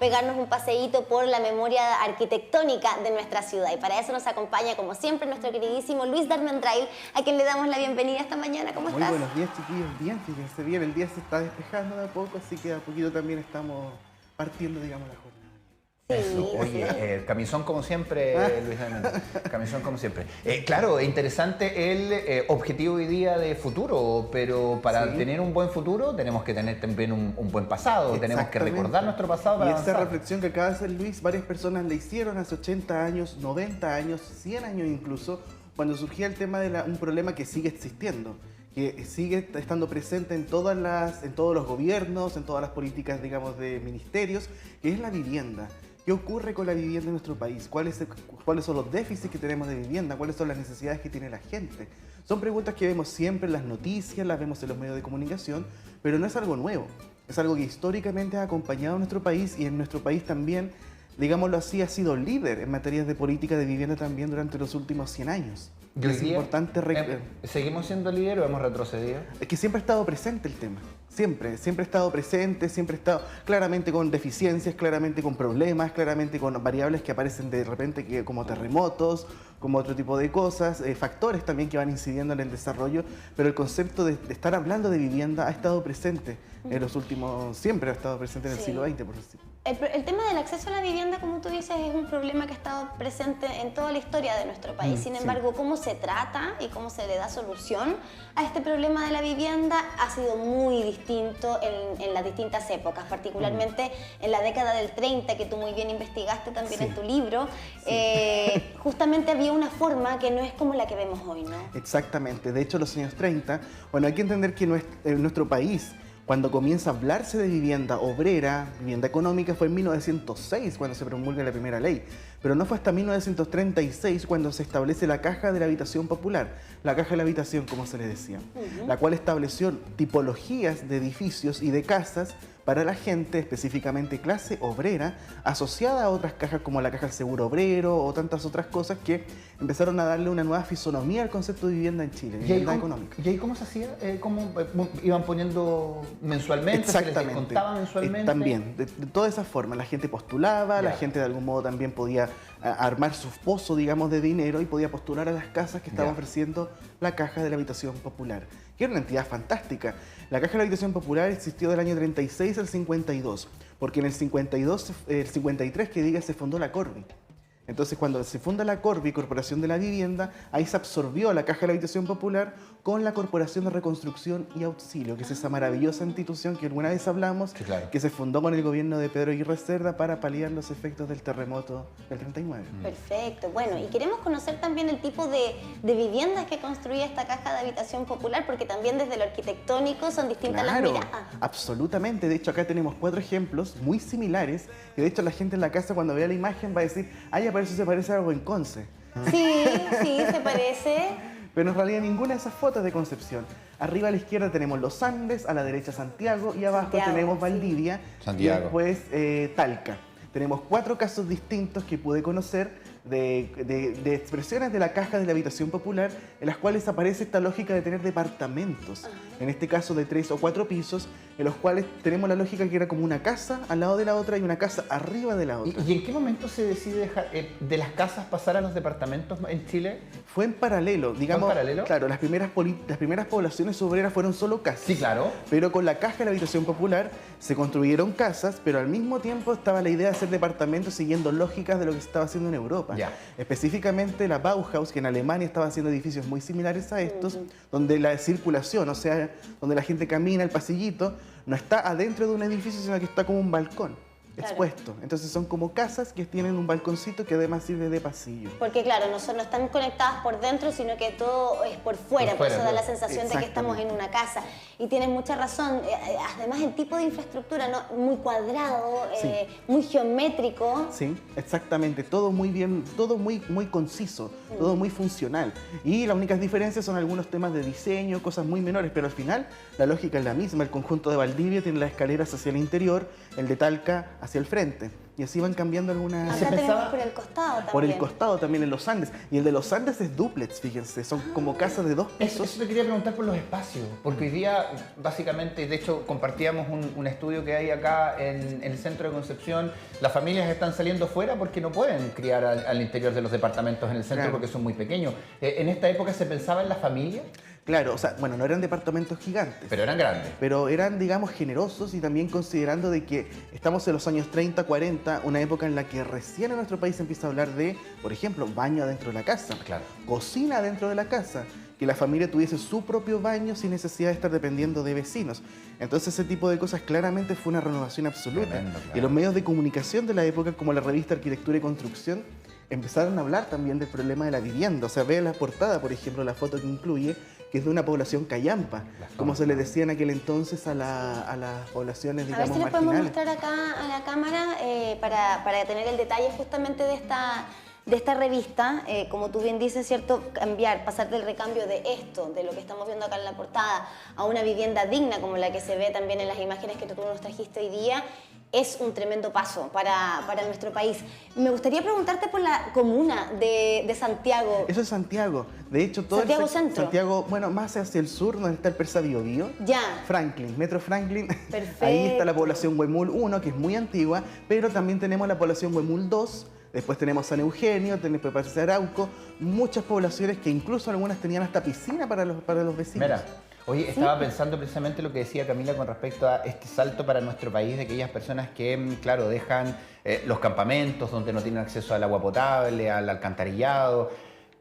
pegarnos un paseíto por la memoria arquitectónica de nuestra ciudad. Y para eso nos acompaña, como siempre, nuestro queridísimo Luis Darmendrail, a quien le damos la bienvenida esta mañana. ¿Cómo estás? Muy buenos días, chiquillos. Bien, fíjense bien, el día se está despejando de a poco, así que a poquito también estamos partiendo, digamos, la jornada. Eso. Oye, camisón como siempre, Luis Darmendrail. Camisón como siempre. Claro, interesante el objetivo hoy día de futuro, pero para tener un buen futuro tenemos que tener también un buen pasado, tenemos que recordar nuestro pasado para avanzar. Esa reflexión que acaba de hacer Luis, varias personas la hicieron hace 80 años, 90 años, 100 años incluso, cuando surgía el tema de un problema que sigue existiendo, que sigue estando presente en todos los gobiernos, en todas las políticas, digamos, de ministerios, que es la vivienda. ¿Qué ocurre con la vivienda en nuestro país? ¿Cuáles son los déficits que tenemos de vivienda? ¿Cuáles son las necesidades que tiene la gente? Son preguntas que vemos siempre en las noticias, las vemos en los medios de comunicación, pero no es algo nuevo. Es algo que históricamente ha acompañado a nuestro país y en nuestro país también, digámoslo así, ha sido líder en materias de política de vivienda también durante los últimos 100 años. Y hoy es día, importante... ¿Seguimos siendo líder o hemos retrocedido? Es que siempre ha estado presente el tema. Siempre ha estado presente, siempre ha estado claramente con deficiencias, claramente con problemas, claramente con variables que aparecen de repente como terremotos, como otro tipo de cosas, factores también que van incidiendo en el desarrollo, pero el concepto de estar hablando de vivienda ha estado presente en los últimos, siempre ha estado presente en el siglo XX, por decirlo. El tema del acceso a la vivienda, como tú dices, es un problema que ha estado presente en toda la historia de nuestro país. Sin embargo, cómo se trata y cómo se le da solución a este problema de la vivienda ha sido muy distinto en las distintas épocas, particularmente en la década del 30, que tú muy bien investigaste también en tu libro. Justamente había una forma que no es como la que vemos hoy, ¿no? Exactamente. De hecho, los años 30, bueno, hay que entender que nuestro país, cuando comienza a hablarse de vivienda obrera, vivienda económica, fue en 1906 cuando se promulga la primera ley. Pero no fue hasta 1936 cuando se establece la Caja de la Habitación Popular, la Caja de la Habitación, como se le decía, la cual estableció tipologías de edificios y de casas para la gente, específicamente clase obrera, asociada a otras cajas como la Caja del Seguro Obrero o tantas otras cosas que empezaron a darle una nueva fisonomía al concepto de vivienda en Chile, vivienda económica. ¿Y ahí cómo se hacía? ¿Cómo iban poniendo mensualmente? Exactamente. ¿Se les descontaba mensualmente? También, de todas esas formas. La gente postulaba, la gente de algún modo también podía armar su pozo, digamos, de dinero y podía postular a las casas que estaba ofreciendo la Caja de la Habitación Popular, que era una entidad fantástica. La Caja de la Habitación Popular existió del año 36 al 52, porque en el 53 que diga, se fundó la Corvi. Entonces, cuando se funda la Corvi, Corporación de la Vivienda, ahí se absorbió la Caja de la Habitación Popular con la Corporación de Reconstrucción y Auxilio, que es esa maravillosa institución que alguna vez hablamos, que se fundó con el gobierno de Pedro Aguirre Cerda para paliar los efectos del terremoto del 39. Perfecto. Bueno, y queremos conocer también el tipo de viviendas que construía esta Caja de Habitación Popular, porque también desde lo arquitectónico son distintas las miradas. Absolutamente. De hecho, acá tenemos 4 ejemplos muy similares, que de hecho la gente en la casa cuando vea la imagen va a decir, ay, eso se parece a algo en Conce. Sí, se parece. Pero en realidad ninguna de esas fotos de Concepción. Arriba a la izquierda tenemos los Andes, a la derecha Santiago y abajo tenemos Valdivia y después Talca. Tenemos 4 casos distintos que pude conocer de expresiones de la Caja de la Habitación Popular en las cuales aparece esta lógica de tener departamentos, en este caso de 3 o 4 pisos, en los cuales tenemos la lógica que era como una casa al lado de la otra y una casa arriba de la otra. ¿Y en qué momento se decide dejar de las casas pasar a los departamentos en Chile? Fue en paralelo, digamos. ¿Fue en paralelo? Claro, las primeras poblaciones obreras fueron solo casas. Sí, claro. Pero con la Caja de la Habitación Popular se construyeron casas, pero al mismo tiempo estaba la idea de hacer departamentos siguiendo lógicas de lo que se estaba haciendo en Europa. Específicamente la Bauhaus, que en Alemania estaba haciendo edificios muy similares a estos, donde la circulación, o sea, donde la gente camina el pasillito, no está adentro de un edificio, sino que está como un balcón expuesto. Entonces son como casas que tienen un balconcito que además sirve de pasillo. Porque claro, no están conectadas por dentro, sino que todo es por fuera, por eso da la sensación de que estamos en una casa. Y tienes mucha razón, además el tipo de infraestructura, ¿no? Muy cuadrado, muy geométrico. Sí, exactamente, todo muy bien, todo muy conciso, todo muy funcional. Y las únicas diferencias son algunos temas de diseño, cosas muy menores, pero al final la lógica es la misma. El conjunto de Valdivia tiene las escaleras hacia el interior, el de Talca hacia hacia el frente. Y así van cambiando algunas... Acá tenemos por el costado también. Por el costado también en los Andes. Y el de los Andes es dúplex, fíjense. Son como casas de 2 pisos. Eso te quería preguntar por los espacios. Porque hoy día, básicamente, de hecho, compartíamos un estudio que hay acá en el centro de Concepción. Las familias están saliendo fuera porque no pueden criar al interior de los departamentos en el centro, porque son muy pequeños. ¿En esta época se pensaba en la familia? Claro, o sea, bueno, no eran departamentos gigantes. Pero eran grandes. Pero eran, digamos, generosos, y también considerando de que estamos en los años 30, 40, una época en la que recién en nuestro país se empieza a hablar de, por ejemplo, baño adentro de la casa, claro, cocina adentro de la casa, que la familia tuviese su propio baño sin necesidad de estar dependiendo de vecinos. Entonces ese tipo de cosas claramente fue una renovación absoluta. Tremendo, claro. Y los medios de comunicación de la época, como la revista Arquitectura y Construcción, empezaron a hablar también del problema de la vivienda. O sea, ve la portada, por ejemplo, la foto que incluye, que es de una población callampa, como se le decía en aquel entonces a las poblaciones, digamos, marginales. A ver si le podemos mostrar acá a la cámara para tener el detalle justamente de esta revista. Como tú bien dices, ¿cierto? Pasar del recambio de esto, de lo que estamos viendo acá en la portada, a una vivienda digna como la que se ve también en las imágenes que tú nos trajiste hoy día, es un tremendo paso para nuestro país. Me gustaría preguntarte por la comuna de Santiago. Eso es Santiago. De hecho, todo Santiago Centro. Santiago, bueno, más hacia el sur, donde está el Persa Biobío. Ya. Franklin, Metro Franklin. Perfecto. Ahí está la población Huemul 1, que es muy antigua, pero también tenemos la población Huemul 2. Después tenemos San Eugenio, tenemos Parque Arauco, muchas poblaciones que incluso algunas tenían hasta piscina para los vecinos. Mira. Oye, estaba pensando precisamente lo que decía Camila con respecto a este salto para nuestro país de aquellas personas que, claro, dejan los campamentos donde no tienen acceso al agua potable, al alcantarillado.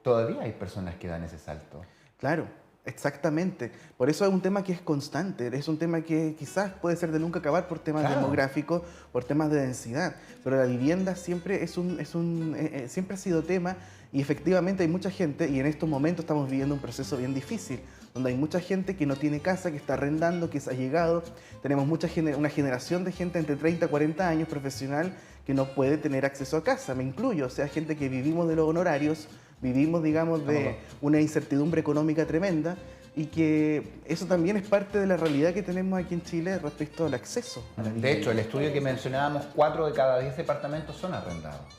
Todavía hay personas que dan ese salto. Claro, exactamente. Por eso es un tema que es constante, es un tema que quizás puede ser de nunca acabar por temas demográficos, por temas de densidad, pero la vivienda siempre siempre ha sido tema, y efectivamente hay mucha gente, y en estos momentos estamos viviendo un proceso bien difícil, donde hay mucha gente que no tiene casa, que está arrendando, que se ha llegado. Tenemos una generación de gente entre 30 y 40 años profesional que no puede tener acceso a casa, me incluyo, o sea, gente que vivimos de los honorarios, vivimos, digamos, de una incertidumbre económica tremenda, y que eso también es parte de la realidad que tenemos aquí en Chile respecto al acceso a la vivienda. De hecho, el estudio que mencionábamos, 4 de cada 10 departamentos son arrendados.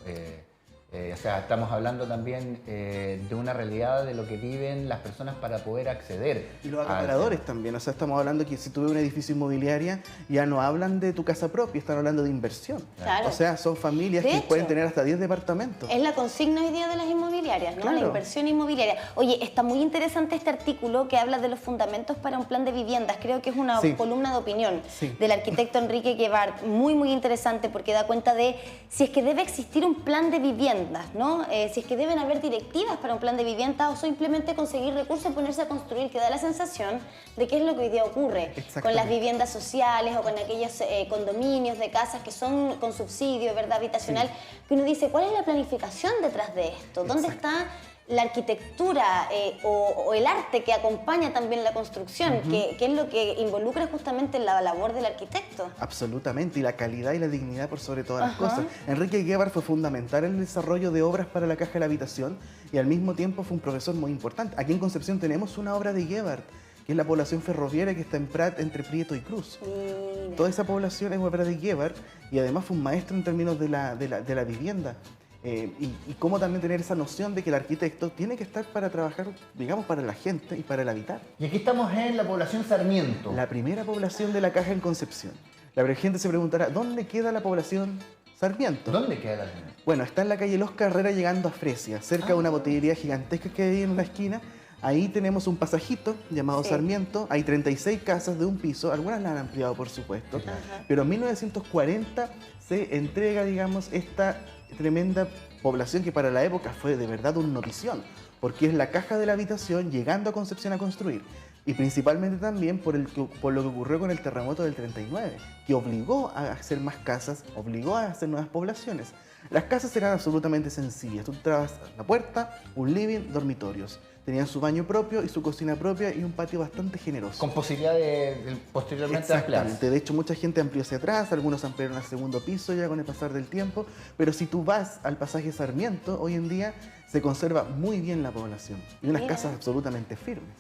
O sea, estamos hablando también de una realidad de lo que viven las personas para poder acceder. Y los acaparadores también, o sea, estamos hablando que si tú ves un edificio inmobiliario, ya no hablan de tu casa propia, están hablando de inversión. Claro. O sea, son familias que pueden tener hasta 10 departamentos. Es la consigna hoy día de las inmobiliarias, ¿no? Claro. La inversión inmobiliaria. Oye, está muy interesante este artículo que habla de los fundamentos para un plan de viviendas. Creo que es una columna de opinión del arquitecto Enrique Guevart. Muy, muy interesante, porque da cuenta de si es que debe existir un plan de viviendas, ¿no? Si es que deben haber directivas para un plan de vivienda, o simplemente conseguir recursos y ponerse a construir, que da la sensación de que es lo que hoy día ocurre con las viviendas sociales o con aquellos condominios de casas que son con subsidio, ¿verdad?, habitacional, que uno dice, ¿cuál es la planificación detrás de esto? ¿Dónde está la arquitectura o el arte que acompaña también la construcción, que es lo que involucra justamente la labor del arquitecto? Absolutamente, y la calidad y la dignidad por sobre todas las cosas. Enrique Guevart fue fundamental en el desarrollo de obras para la Caja de la Habitación, y al mismo tiempo fue un profesor muy importante. Aquí en Concepción tenemos una obra de Guevart, que es la población ferroviaria que está en Prat, entre Prieto y Cruz. Mira. Toda esa población es obra de Guevart, y además fue un maestro en términos de la vivienda. Y cómo también tener esa noción de que el arquitecto tiene que estar para trabajar, digamos, para la gente y para el habitar. Y aquí estamos en la población Sarmiento. La primera población de la Caja en Concepción. La gente se preguntará, ¿dónde queda la población Sarmiento? ¿Dónde queda la Sarmiento? Bueno, está en la calle Los Carreras llegando a Fresia, cerca de una botillería gigantesca que hay en una esquina. Ahí tenemos un pasajito llamado Sarmiento, hay 36 casas de un piso, algunas las han ampliado por supuesto, pero en 1940 se entrega, digamos, esta tremenda población que para la época fue de verdad una notición, porque es la Caja de la Habitación llegando a Concepción a construir, y principalmente también por lo que ocurrió con el terremoto del 39, que obligó a hacer más casas, obligó a hacer nuevas poblaciones. Las casas eran absolutamente sencillas, tú entrabas a la puerta, un living, dormitorios. Tenían su baño propio y su cocina propia y un patio bastante generoso. Con posibilidad de posteriormente ampliar. Exactamente. De hecho, mucha gente amplió hacia atrás, algunos ampliaron al segundo piso ya con el pasar del tiempo. Pero si tú vas al pasaje Sarmiento, hoy en día se conserva muy bien la población. Y unas casas absolutamente firmes.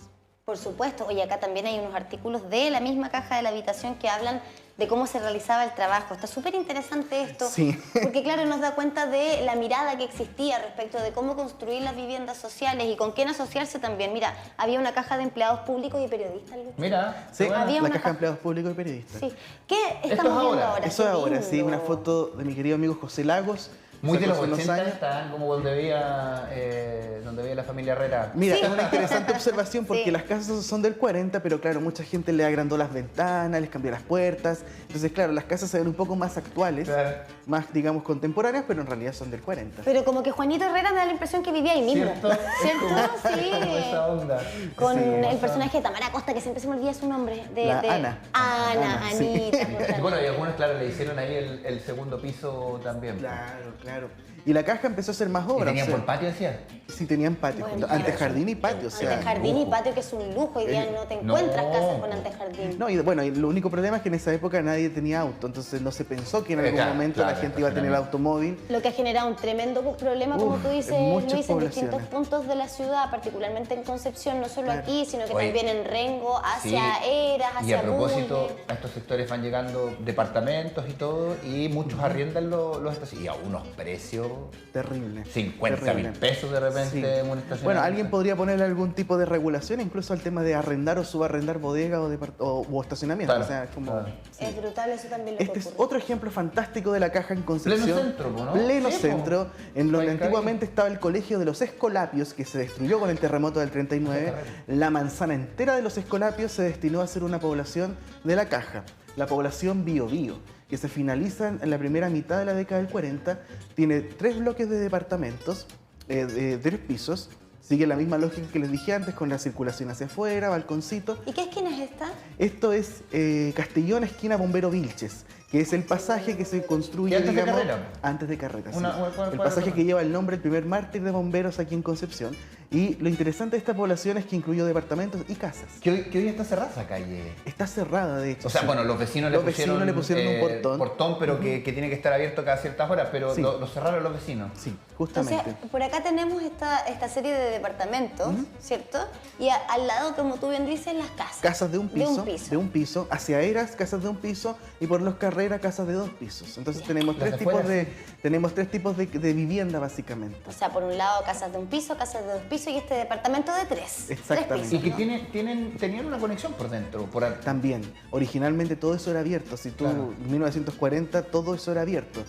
Por supuesto. Oye, acá también hay unos artículos de la misma Caja de la Habitación que hablan de cómo se realizaba el trabajo. Está súper interesante esto, Sí. porque claro, nos da cuenta de la mirada que existía respecto de cómo construir las viviendas sociales y con quién asociarse también. Mira, había una caja de empleados públicos y periodistas. Lucho. Mira, Sí, bueno. Había la una caja de empleados públicos y periodistas. Sí. ¿Qué es estamos viendo ahora. ahora? Eso es Qué ahora, sí, lindo. una foto de mi querido amigo José Lagos. Muy de sacó los hace unos 80 años. están como donde veía la familia Herrera. Mira, Sí. es una interesante observación porque Sí. las casas son del 40, pero claro, mucha gente le agrandó las ventanas, les cambió las puertas. Entonces, claro, las casas se ven un poco más actuales, Claro. más, digamos, contemporáneas, pero en realidad son del 40. Pero como que Juanito Herrera me da la impresión que vivía ahí mismo. ¿Cierto? ¿Cierto? Sí. Como esa onda. Con Sí. el personaje de Tamara Costa, que siempre se me olvida su nombre. Ana. Ana, Ana, sí. Anita. González. Bueno, y algunos, claro, le hicieron ahí el segundo piso también. Claro, claro. Y la caja empezó a hacer más ¿Y obras. tenían o sea, por patio, decía? sí, tenían patio. Bueno, Antejardín y patio, o sea. Antejardín y lujo. patio, que es un lujo. Hoy día no te encuentras No. casas con antejardín. No, y bueno, y lo único problema es que en esa época nadie tenía auto, entonces no se pensó que en algún Claro, momento claro, la gente iba a tener automóvil. Lo que ha generado un tremendo problema, como Uf, tú dices, en muchas Luis, en distintos poblaciones. puntos de la ciudad, particularmente en Concepción, no solo Claro. aquí, sino que Oye, también en Rengo, hacia Sí. Eras, Y a hacia propósito, Bulnes. a estos sectores van llegando departamentos y todo, y muchos arriendan los estacionamientos. Y a unos precios, Terrible. 50.000 pesos de repente Sí. en un estacionamiento. Bueno, alguien podría ponerle algún tipo de regulación, incluso al tema de arrendar o subarrendar bodega o estacionamiento. Claro, O sea, como... claro. sí. Es brutal, eso también lo que Este es ocurre. otro ejemplo fantástico de la caja en Concepción. Pleno centro, ¿no? Pleno Sí, po. centro, en donde Paicay. antiguamente estaba el colegio de los Escolapios, que se destruyó con el terremoto del 39. La manzana entera de los Escolapios se destinó a ser una población de la caja, la población Bio Bio, que se finaliza en la primera mitad de la década del 40. Tiene 3 bloques de departamentos, de 3 pisos. Sigue la misma lógica que les dije antes, con la circulación hacia afuera, balconcito. ¿Y qué esquina es esta? Esto es Castellón, esquina Bombero Vilches, que es el pasaje que se construye, ¿Y antes de digamos, Carrera? antes de Carrera, sí. ¿Cuál El pasaje zona? que lleva el nombre del primer mártir de bomberos aquí en Concepción. Y lo interesante de esta población es que incluyó departamentos y casas. Que hoy está cerrada esa calle. Está cerrada, de hecho. O sea, sí. bueno, los vecinos Los vecinos le pusieron un portón. pero que tiene que estar abierto cada ciertas horas, pero Sí. lo cerraron los vecinos. Sí, Entonces, justamente. por acá tenemos esta serie de departamentos, ¿cierto? Y al lado, como tú bien dices, las casas. Casas de un piso, De un piso. hacia Eras, casas de un piso, y por los Carreras, casas de 2 pisos. Entonces tenemos Las tres de tipos afuera, tres tipos de vivienda, básicamente. O sea, por un lado, casas de un piso, casas de 2 pisos y este departamento de 3. Exactamente. Y que tenían una conexión por dentro. También, originalmente todo eso era abierto. Si tú, Claro. en 1940, todo eso era abierto.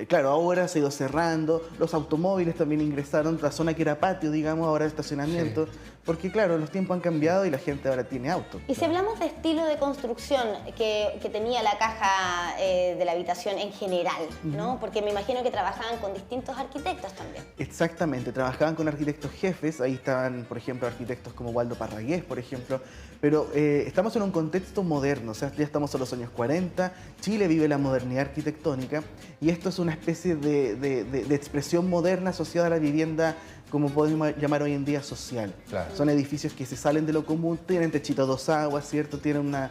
Claro, ahora se ha ido cerrando, los automóviles también ingresaron, la zona que era patio, digamos, ahora es estacionamiento, porque claro, los tiempos han cambiado y la gente ahora tiene auto. Y si hablamos de estilo de construcción que tenía la caja de la habitación en general, ¿no? Porque me imagino que trabajaban con distintos arquitectos también. Exactamente, trabajaban con arquitectos jefes, ahí estaban, por ejemplo, arquitectos como Waldo Parragués, por ejemplo, pero estamos en un contexto moderno, o sea, ya estamos en los años 40, Chile vive la modernidad arquitectónica y esto es una especie de expresión moderna asociada a la vivienda, como podemos llamar hoy en día, social. Claro. Son edificios que se salen de lo común, tienen techito a 2 aguas, ¿cierto? Tienen una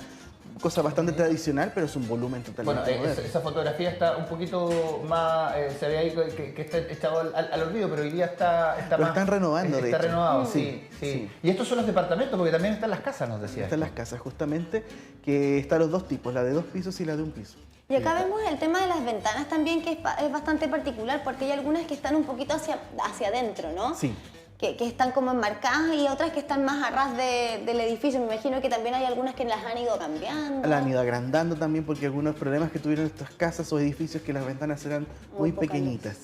cosa bastante tradicional, pero es un volumen totalmente Bueno, moderno. esa fotografía está un poquito más, se ve ahí que está echado al olvido, pero hoy día está Lo más... están renovando, de Está hecho. renovado, Sí, sí. sí. Y estos son los departamentos, porque también están las casas, nos decía. Están las casas, justamente, que están los 2 tipos, la de 2 pisos y la de 1 piso. Y acá vemos el tema de las ventanas también, que es bastante particular, porque hay algunas que están un poquito hacia adentro, ¿no? Sí. Que están como enmarcadas y otras que están más a ras del edificio. Me imagino que también hay algunas que las han ido cambiando. La han ido agrandando también porque algunos problemas que tuvieron estas casas o edificios que las ventanas eran muy poca pequeñitas.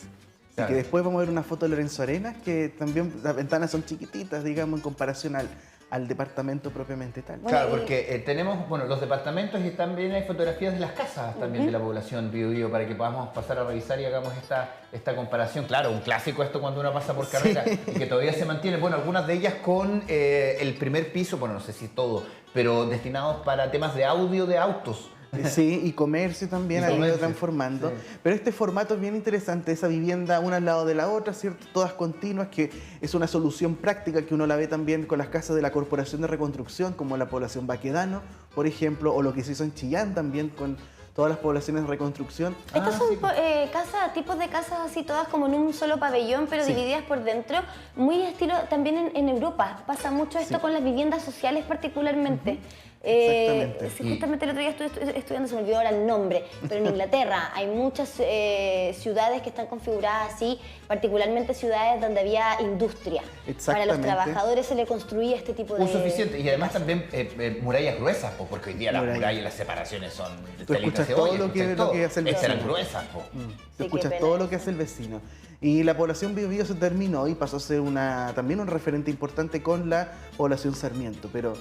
Claro. Y que después vamos a ver una foto de Lorenzo Arenas, que también las ventanas son chiquititas, digamos, en comparación al departamento propiamente tal. Bueno, Claro, y- porque tenemos, bueno, los departamentos y también hay fotografías de las casas también de la población Bio Bio para que podamos pasar a revisar y hagamos esta comparación. Claro, un clásico esto cuando uno pasa por carrera y que todavía se mantiene. Bueno, algunas de ellas con el primer piso, bueno, no sé si todo, pero destinados para temas de audio de autos. Sí, y comercio también Y ha ido comercio, transformando. sí. Pero este formato es bien interesante, esa vivienda una al lado de la otra, ¿cierto? Todas continuas, que es una solución práctica que uno la ve también con las casas de la Corporación de Reconstrucción, como la población Baquedano, por ejemplo, o lo que se hizo en Chillán también con todas las poblaciones de reconstrucción. Estas son tipos de casas así todas como en un solo pabellón, pero Sí. divididas por dentro, muy estilo también en Europa. Pasa mucho esto Sí. con las viviendas sociales particularmente. Exactamente. Sí, justamente el otro día estuve estudiando, se me olvidó ahora el nombre, pero en Inglaterra hay muchas ciudades que están configuradas así, particularmente ciudades donde había industria. Para los trabajadores se le construía este tipo de... Suficiente. Y además también murallas gruesas, porque hoy día las murallas y las separaciones son... Tú escuchas todo lo que hace el vecino. Eran gruesas, Tú escuchas todo lo que hace el vecino. Y la población Bío Bío se terminó y pasó a ser también un referente importante con la población Sarmiento. Pero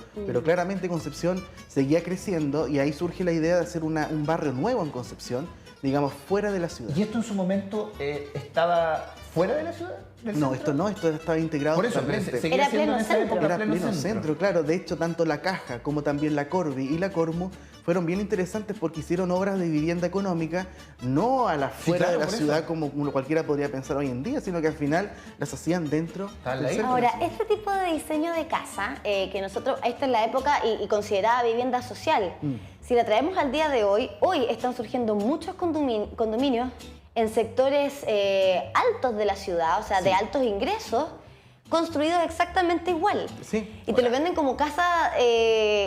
claramente Concepción seguía creciendo y ahí surge la idea de hacer un barrio nuevo en Concepción, digamos, fuera de la ciudad. ¿Y esto en su momento estaba fuera de la ciudad? No, esto estaba integrado. Por eso, era pleno centro. Era pleno centro, claro. De hecho, tanto la Caja como también la Corvi y la Cormu fueron bien interesantes porque hicieron obras de vivienda económica, no a la fuera de la ciudad como cualquiera podría pensar hoy en día, sino que al final las hacían dentro del centro. Ahora, este tipo de diseño de casa, que nosotros, esta es la época y considerada vivienda social, si la traemos al día de hoy están surgiendo muchos condominios en sectores altos de la ciudad, o sea, de altos ingresos, construidos exactamente igual. Sí. Y te lo venden como casas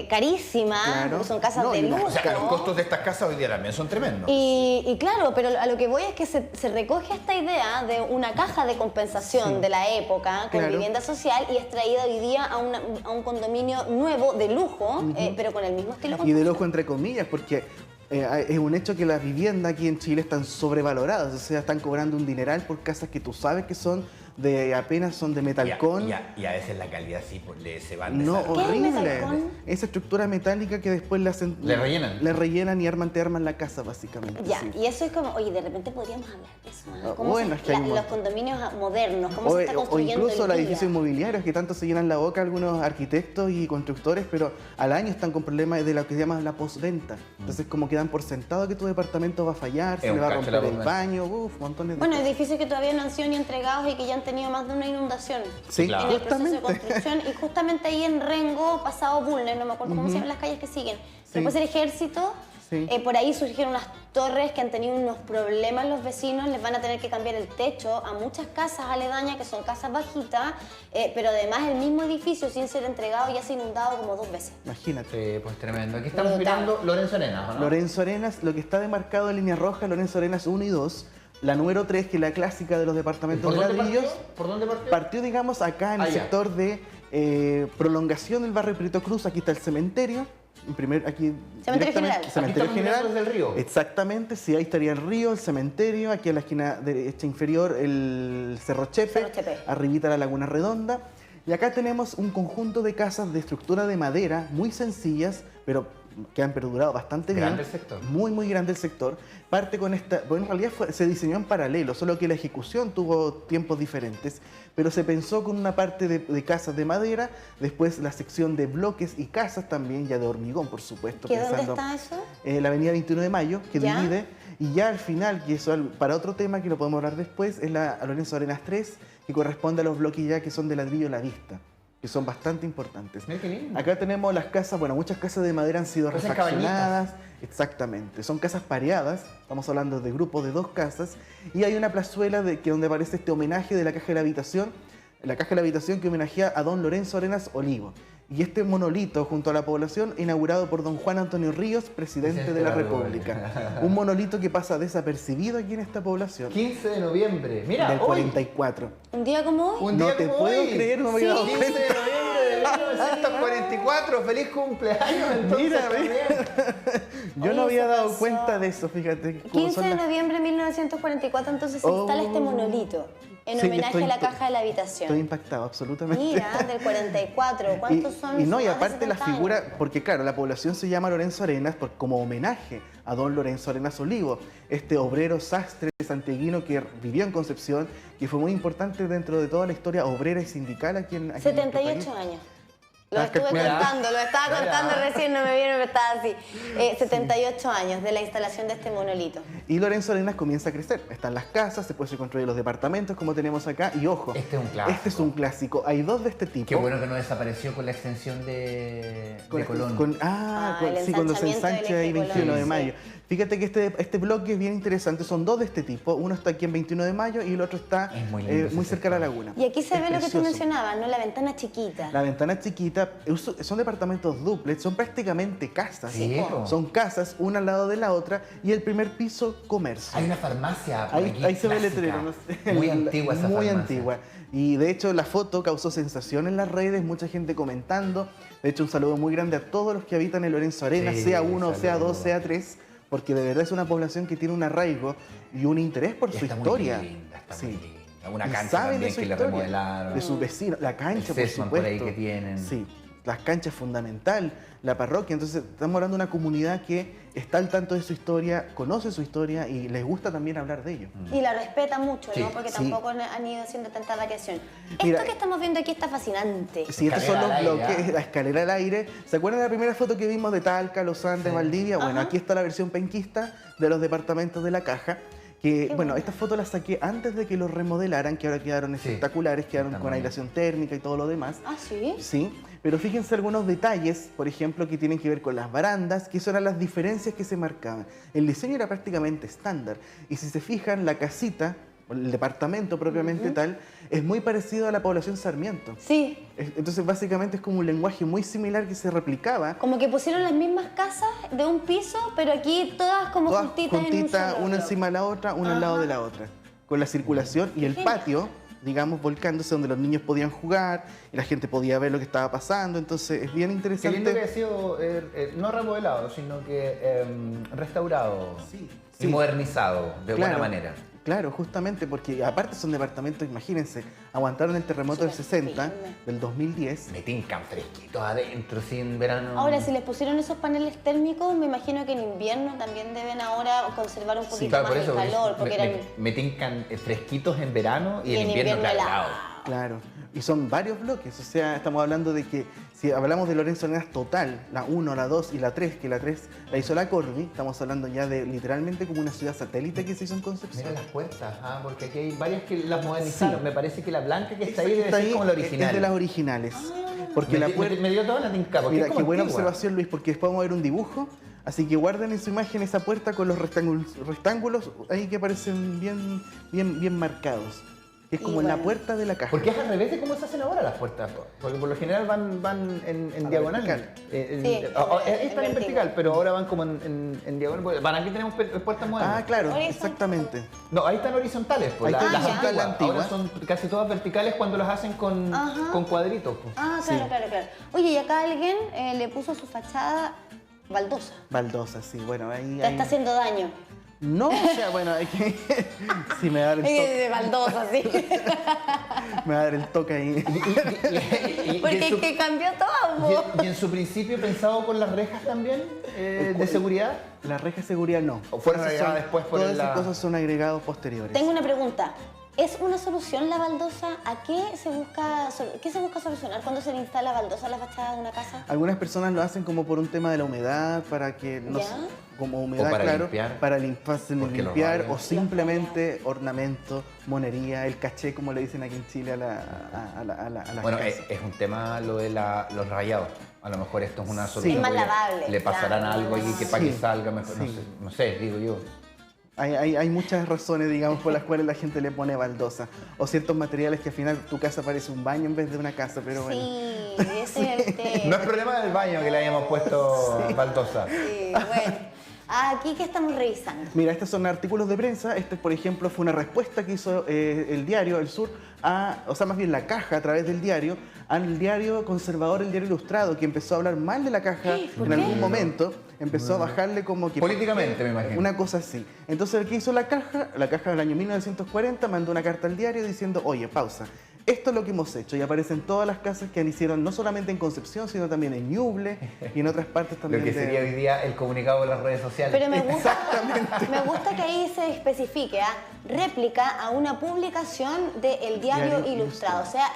carísimas, claro. Son casas de lujo. O sea, los costos de estas casas hoy día también son tremendos. Y claro, pero a lo que voy es que se recoge esta idea de una caja de compensación de la época con vivienda social y es traída hoy día a un condominio nuevo, de lujo, pero con el mismo estilo. Y de lujo entre comillas, porque es un hecho que las viviendas aquí en Chile están sobrevaloradas, o sea, están cobrando un dineral por casas que tú sabes que son apenas son de metalcón. Y a veces la calidad sí se van No, ¿Qué es horrible. Esa estructura metálica que después le rellenan y te arman la casa básicamente. Ya, sí. y eso es como, oye, de repente podríamos hablar de eso, ¿no? ¿Cómo Bueno, es que los condominios modernos, cómo se está o construyendo incluso hoy los día? edificios inmobiliarios que tanto se llenan la boca algunos arquitectos y constructores, pero al año están con problemas de lo que se llama la postventa. Entonces como que dan por sentado que tu departamento va a fallar, se le va a romper el baño, montones de Bueno, cosas. edificios que todavía no han sido ni entregados y que ya han tenido más de una inundación Sí, en el proceso de construcción. Y justamente ahí en Rengo, pasado Bulnes, no me acuerdo cómo se llaman las calles que siguen, después el Ejército, por ahí surgieron unas torres que han tenido unos problemas los vecinos, les van a tener que cambiar el techo a muchas casas aledañas que son casas bajitas, pero además el mismo edificio sin ser entregado ya se ha inundado como 2 veces. Imagínate. Pues tremendo. Aquí estamos mirando Lorenzo Arenas, ¿no? Lorenzo Arenas, lo que está demarcado en línea roja, Lorenzo Arenas 1 y 2. La número 3, que es la clásica de los departamentos de ladrillos. ¿Por dónde partió? Partió, digamos, acá en el sector de prolongación del barrio Prieto Cruz. Aquí está el cementerio. Aquí Cementerio General. Cementerio aquí General. desde el río. Exactamente, sí, ahí estaría el río, el cementerio, aquí en la esquina derecha inferior el Cerro Chepe, arribita la Laguna Redonda. Y acá tenemos un conjunto de casas de estructura de madera muy sencillas, pero que han perdurado bastante bien. Grande el sector. Muy, muy grande el sector. Parte con esta... Bueno, en realidad se diseñó en paralelo, solo que la ejecución tuvo tiempos diferentes, pero se pensó con una parte de casas de madera, después la sección de bloques y casas también, ya de hormigón, por supuesto. ¿Dónde está eso? La avenida 21 de Mayo, que divide, y ya al final, que eso para otro tema que lo podemos hablar después, es la Lorenzo Arenas 3, que corresponde a los bloques ya que son de ladrillo La Vista, que son bastante importantes. Mira qué lindo. Acá tenemos las casas, bueno, muchas casas de madera han sido refaccionadas. Exactamente, son casas pareadas, estamos hablando de grupos de 2 casas, y hay una plazuela donde aparece este homenaje de la Caja de la Habitación que homenajea a don Lorenzo Arenas Olivo. Y este monolito junto a la población inaugurado por don Juan Antonio Ríos, presidente de la República. Un monolito que pasa desapercibido aquí en esta población. 15 de noviembre, mira, del hoy. 44. ¿Un día como hoy? No te puedo creer, no me había dado 15 cuenta. de noviembre de 1944, feliz cumpleaños entonces. Mira, yo no había dado pasó. cuenta de eso, fíjate. 15 de noviembre de 1944, entonces se instala este monolito en Sí, homenaje a la Caja de la Habitación. Estoy impactado, absolutamente. Mira, del 44, ¿cuántos son? Y no, y Más de aparte la 70 figura, años. porque claro, la población se llama Lorenzo Arenas como homenaje a don Lorenzo Arenas Olivo, este obrero sastre santiaguino que vivió en Concepción, que fue muy importante dentro de toda la historia obrera y sindical aquí en nuestro 78 país. años. Lo estaba contando recién, no me vieron, pero estaba así. 78 años de la instalación de este monolito. Y Lorenzo Arenas comienza a crecer. Están las casas, se pueden construir los departamentos como tenemos acá. Y ojo, este es un clásico. Este es un clásico. Hay 2 de este tipo. Qué bueno que no desapareció con la extensión de Colón. Con los ensanchamiento ensanches ahí del eje 21 de Colón, mayo. Fíjate que este bloque es bien interesante, son dos de este tipo, uno está aquí en 21 de mayo y el otro está muy cerca de la laguna. Y aquí se ve lo que tú precioso. mencionabas, ¿no? La ventana chiquita. La ventana chiquita, son departamentos dúplex, son prácticamente casas. Sí, son casas, una al lado de la otra, y el primer piso, comercio. Hay una farmacia por aquí, Ahí se ve el clásica. letrero. No sé, Muy antigua esa Muy farmacia. antigua. Y de hecho la foto causó sensación en las redes, mucha gente comentando. De hecho, un saludo muy grande a todos los que habitan en Lorenzo Arenas, Sí, sea uno, sea saludo. dos, sea tres, porque de verdad es una población que tiene un arraigo y un interés por Y su está historia. Muy linda, está Sí. muy linda. Una Y cancha saben de también su que le historia, remodelaron. de su vecino, la cancha, El por Sesman por supuesto. ahí que tienen. Sí, las canchas fundamental, la parroquia. Entonces, estamos hablando de una comunidad que está al tanto de su historia, conoce su historia y les gusta también hablar de ello. Y la respeta mucho, Sí, ¿no? Porque sí. tampoco han ido haciendo tanta variación. Mira, Esto que estamos viendo aquí está fascinante. Sí, estos son los Escalera al aire, bloques, la escalera al aire. ¿Se acuerdan de la primera foto que vimos de Talca, Los Andes, Valdivia? Bueno, Ajá. aquí está la versión penquista de los departamentos de la caja. Que, Qué bueno, buena. estas fotos las saqué antes de que los remodelaran, que ahora quedaron Sí, espectaculares, quedaron están con muy aislación térmica y todo lo demás. Ah, sí. Sí, pero fíjense algunos detalles, por ejemplo, que tienen que ver con las barandas, que son las diferencias que se marcaban. El diseño era prácticamente estándar. Y si se fijan, la casita, o el departamento propiamente tal, es muy parecido a la población Sarmiento. Sí. Entonces, básicamente es como un lenguaje muy similar que se replicaba. Como que pusieron las mismas casas de un piso, pero aquí todas como Todas juntitas en un juntitas, solo una bloque. encima de la otra, una al lado Ajá. de la otra. Con la circulación y el Genial. patio, digamos, volcándose, donde los niños podían jugar y la gente podía ver lo que estaba pasando. Entonces, es bien Qué interesante. lindo que ha sido no remodelado, sino que restaurado Sí, y sí. modernizado de buena Claro, manera. Claro, justamente porque aparte son departamentos, imagínense, aguantaron el terremoto del Súper 60, firme. del 2010. Me tincan fresquitos adentro, sin verano. Ahora, si les pusieron esos paneles térmicos, me imagino que en invierno también deben ahora conservar un poquito Claro, más por el eso calor, porque me, eran... me tincan fresquitos en verano y Y en en invierno, invierno claro, helado. helado. Claro, y son varios bloques, o sea, estamos hablando de que si hablamos de Lorenzo Arenas total, la 1, la 2 y la 3, que la 3 la hizo la Corby, estamos hablando ya de literalmente como una ciudad satélite que se hizo en Concepción. Mira las puertas, porque aquí hay varias que las modernizaron. Sí. Me parece que la blanca que está ahí Esa que debe está ser ahí como la original. es de las originales. Porque me, la me- puerta... me dio toda la tinca, porque Mira, es como qué buena antigua. observación, Luis, porque después vamos a ver un dibujo. Así que guarden en su imagen esa puerta con los rectángulos ahí que aparecen bien marcados. Que es Y como en la bueno. puerta de la caja. Porque es al revés de cómo se hacen ahora las puertas. Porque por lo general van en la diagonal. vertical. Sí, Están en vertical. vertical, pero ahora van como en diagonal. Bueno, aquí tenemos puertas modernas. Ah, claro, Horizontal. exactamente. No, ahí están horizontales. Pues, Ahí está las horizontal, antiguas. la antigua. Ahora son casi todas verticales cuando las hacen con Ajá. cuadritos. Pues. Ah, claro, Sí. claro. Oye, y acá alguien le puso a su fachada baldosa. Baldosa, sí, bueno, ahí... Te está haciendo daño. No, o sea, bueno, hay que... sí, me va a dar el toque, De baldosa, sí. me va a dar el toque ahí. Y Porque en es su- que cambió todo. po. y en su principio pensado con las rejas también de seguridad. La reja de seguridad no. ¿O fueron Esas agregadas después por Todas la- esas cosas son agregados posteriores. Tengo una pregunta. ¿Es una solución la baldosa? ¿A qué se busca solucionar cuando se le instala baldosa a la fachada de una casa? Algunas personas lo hacen como por un tema de la humedad, para que no ¿Ya? se- como humedad, O para claro, limpiar. para Porque los limpiar rayos. o simplemente ornamento, monería, el caché, como le dicen aquí en Chile a las Bueno, casas. es un tema lo de los rayados. A lo mejor esto es una Sí. solución. Es más porque lavable, Le pasarán claro. algo ahí que para Sí. que salga mejor. Sí. No sé, digo yo. Hay muchas razones, digamos, por las cuales la gente le pone baldosa. O ciertos materiales que al final tu casa parece un baño en vez de una casa, pero bueno. Sí, ese es el tema. No es problema del baño que le hayamos puesto baldosa. Sí, bueno. Aquí que estamos revisando. Mira, estos son artículos de prensa. Este, por ejemplo, fue una respuesta que hizo el diario El Sur, o sea, más bien la caja a través del diario, al diario conservador, el diario Ilustrado, que empezó a hablar mal de la caja ¿Por en qué? algún momento. Empezó a bajarle como que... Políticamente, me imagino. Una cosa así. Entonces, el que hizo la caja del año 1940, mandó una carta al diario diciendo, oye, pausa. Esto es lo que hemos hecho. Y aparecen todas las casas que han hicieron, no solamente en Concepción, sino también en Ñuble y en otras partes Lo también. que sería hoy día el comunicado de las redes sociales. Pero me gusta que ahí se especifique, réplica a una publicación del Diario Diario Ilustrado. O sea,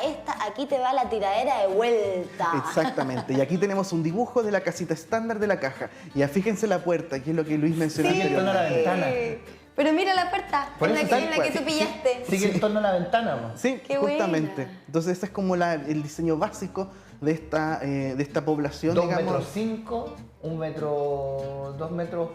aquí te va la tiradera de vuelta. Exactamente. Y aquí tenemos un dibujo de la casita estándar de la caja. Y ya fíjense la puerta, que es lo que Luis mencionó Sí, en torno a la anteriormente. ventana. Pero mira la puerta, Por en eso la tal que cual. tú pillaste. Sigue en torno a la ventana. ¿no? Sí, Qué justamente. buena. Entonces, ese es como el diseño básico de esta población, 2 digamos. metros 5, 1 metro, 2 metros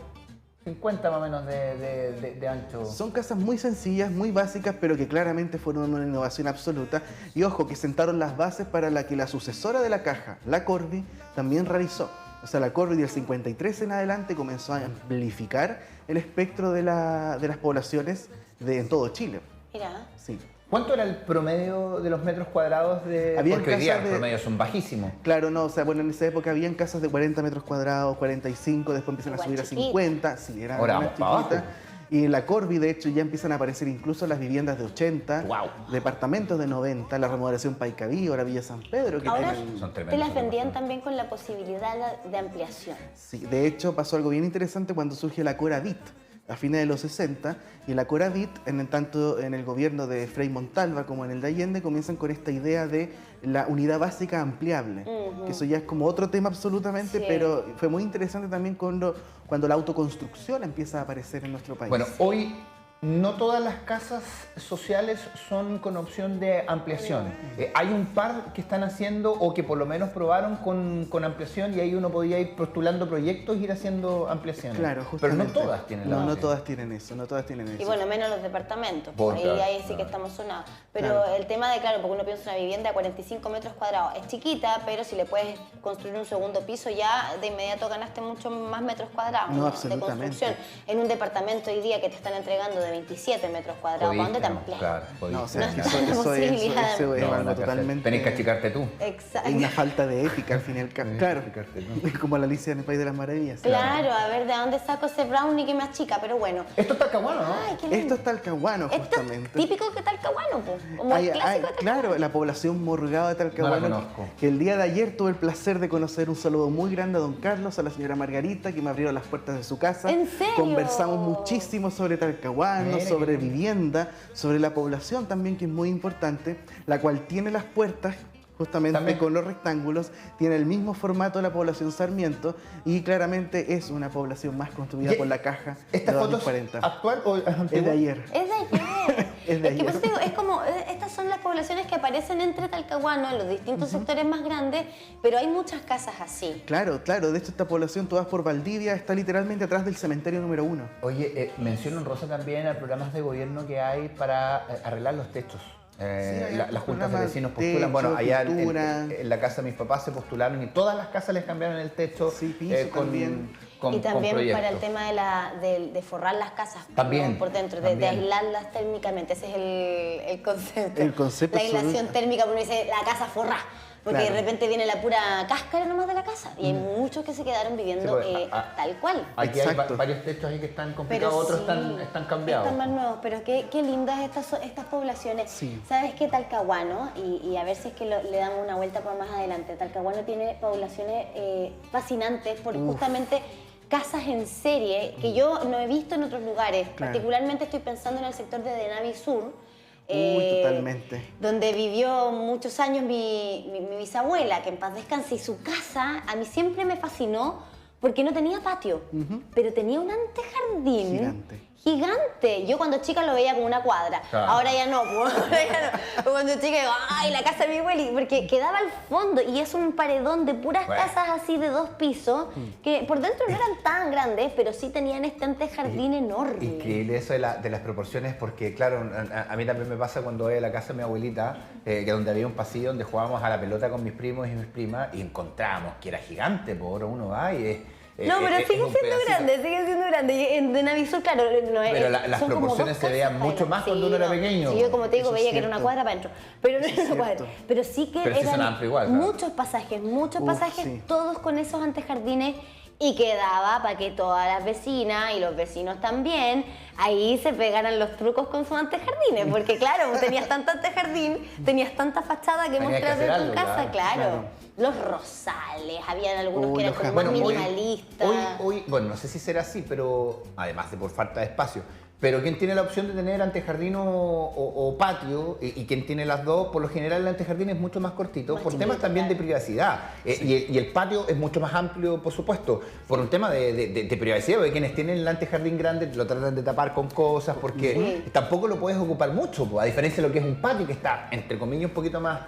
50 más o menos de ancho. Son casas muy sencillas, muy básicas, pero que claramente fueron una innovación absoluta. Y ojo, que sentaron las bases para la que la sucesora de la caja, la Corby, también realizó. O sea, la Corby del 53 en adelante comenzó a amplificar el espectro de las poblaciones en todo Chile. Mira. Sí. ¿Cuánto era el promedio de los metros cuadrados de...? Porque hoy día los promedios son bajísimos. Claro, no, o sea, bueno, en esa época habían casas de 40 metros cuadrados, 45, después empiezan a subir a 50, sí, eran ahora más chiquitas. Y en la Corby, de hecho, ya empiezan a aparecer incluso las viviendas de 80, departamentos de 90, la remodelación Paicaví, ahora Villa San Pedro, que ahora tienen... te las vendían también con la posibilidad de ampliación. Sí, de hecho pasó algo bien interesante cuando surge la Coravit a fines de los 60, y la Coravit, tanto en el gobierno de Frei Montalva como en el de Allende, comienzan con esta idea de la unidad básica ampliable, que eso ya es como otro tema absolutamente, sí. Pero fue muy interesante también cuando la autoconstrucción empieza a aparecer en nuestro país. Bueno, hoy no todas las casas sociales son con opción de ampliación. Hay un par que están haciendo o que por lo menos probaron con ampliación, y ahí uno podía ir postulando proyectos e ir haciendo ampliaciones. Claro, justamente. Pero no todas tienen la opción. No todas tienen eso, no todas tienen eso. Y bueno, menos los departamentos, ahí sí que estamos sonados. Pero claro, el tema de, claro, porque uno piensa una vivienda de 45 metros cuadrados, es chiquita, pero si le puedes construir un segundo piso, ya de inmediato ganaste mucho más metros cuadrados de construcción. En un departamento hoy día que te están entregando de 27 metros cuadrados, ¿para dónde te amplias? Claro, no, o sea, eso es algo totalmente... Tenés que achicarte tú. Exacto. Es una falta de ética al fin y al cabo. Claro, es como la Alicia en el País de las Maravillas. Claro, a ver, ¿de dónde saco ese brownie que me achica? Pero bueno. Esto es talcahuano, ¿no? Ay, qué lindo. Esto es talcahuano, justamente. Esto es típico de Talcahuano, pues. Como el clásico de Talcahuano. Claro, la población morgada de Talcahuano. No la conozco. Que el día de ayer tuve el placer de conocer. Un saludo muy grande a don Carlos, a la señora Margarita, que me abrieron las puertas de su casa. ¿En serio? Conversamos muchísimo sobre Talcahuano, sobre vivienda, sobre la población también, que es muy importante, la cual tiene las puertas justamente también con los rectángulos, tiene el mismo formato de la población Sarmiento, y claramente es una población más construida por la caja. ¿Esta foto es actual o es antigua? Es de ayer. Es de ayer. Es de ayer. Que por eso digo, es como, estas son las poblaciones que aparecen entre Talcahuano, en los distintos sectores más grandes, pero hay muchas casas así. Claro, claro. De hecho, esta población, todas por Valdivia, está literalmente atrás del cementerio número 1. Oye, menciono, Rosa, también a programas de gobierno que hay para arreglar los techos. Las juntas de vecinos postulan, techo, bueno, allá en la casa de mis papás se postularon y todas las casas les cambiaron el techo, sí, piso, también. Y también para el tema de forrar las casas también, por dentro, de aislarlas térmicamente. Ese es el concepto. El concepto. La aislación térmica, porque uno dice la casa forra. Porque de repente viene la pura cáscara nomás de la casa. Y hay muchos que se quedaron viviendo tal cual. Aquí hay varios techos ahí que están complicados, otros están cambiados. Están más nuevos, pero qué lindas estas poblaciones. Sí. ¿Sabes qué? Talcahuano, y a ver si es que le damos una vuelta por más adelante, Talcahuano tiene poblaciones fascinantes por justamente casas en serie que yo no he visto en otros lugares. Particularmente estoy pensando en el sector de Denavi Sur. Totalmente. Donde vivió muchos años mi bisabuela, que en paz descanse, y su casa a mí siempre me fascinó porque no tenía patio, pero tenía un antejardín gigante. Yo cuando chica lo veía como una cuadra, ahora ya no, cuando chica digo, ay, la casa de mi abuela, porque quedaba al fondo y es un paredón de puras casas así de 2 pisos, que por dentro no eran tan grandes, pero sí tenían este antejardín enorme. Increíble eso de las proporciones, porque claro, a mí también me pasa cuando voy a la casa de mi abuelita, que donde había un pasillo donde jugábamos a la pelota con mis primos y mis primas, y encontrábamos que era gigante, por uno va y es... No, pero sigue siendo grande. En Denavi Sur, claro, no es. Pero las proporciones se veían mucho más cuando uno era pequeño. Sí, yo, como te digo, veía que era una cuadra para adentro. Pero no era una cuadra. Pero sí que eran muchos pasajes, todos con esos antejardines. Y quedaba para que todas las vecinas y los vecinos también ahí se pegaran los trucos con sus antejardines. Porque claro, tenías tanto antejardín, tenías tanta fachada que mostrar de tu casa, claro. Los rosales, habían algunos que eran como más minimalistas. Hoy, bueno, no sé si será así, pero además de por falta de espacio, Pero quien tiene la opción de tener antejardín o patio, y quien tiene las dos, por lo general el antejardín es mucho más cortito, por temas también de privacidad. Y el patio es mucho más amplio, por supuesto, por un tema de privacidad, porque quienes tienen el antejardín grande lo tratan de tapar con cosas, porque tampoco lo puedes ocupar mucho, a diferencia de lo que es un patio que está, entre comillas, un poquito más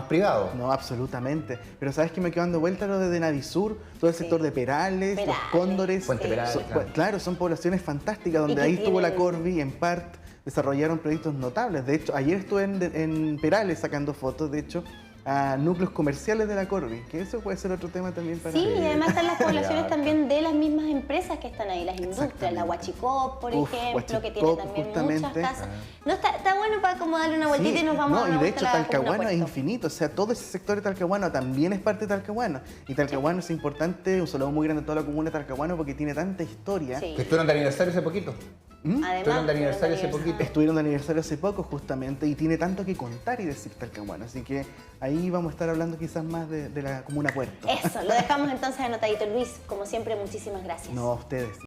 privado. No, absolutamente. Pero ¿sabes que me quedo dando vuelta lo de Navisur? Todo el sector de Perales, los Cóndores. Puente Perales, claro, son poblaciones fantásticas donde ahí estuvo la Corby, en PART, desarrollaron proyectos notables. De hecho, ayer estuve en Perales sacando fotos, de hecho, a núcleos comerciales de la Corby, que eso puede ser otro tema también para... Sí, y además están las poblaciones también de las mismas empresas que están ahí, las industrias, la Huachicop, por ejemplo, que tiene también muchas casas. No, está bueno para como darle una vueltita y nos vamos a dar una y de hecho vuelta a la Talcahuano Comuna es Puerto. infinito, o sea, todo ese sector de Talcahuano también es parte de Talcahuano. Y Talcahuano es importante, un saludo muy grande a toda la comuna de Talcahuano porque tiene tanta historia. Sí. Que estuvieron de aniversario hace poquito. Estuvieron de aniversario hace poquito. Estuvieron de aniversario hace poco justamente y tiene tanto que contar y decir Talcahuano, así que ahí vamos a estar hablando quizás más de la comuna Puerto. Eso, lo dejamos entonces anotadito. Luis, como siempre, muchísimas gracias. No, a ustedes.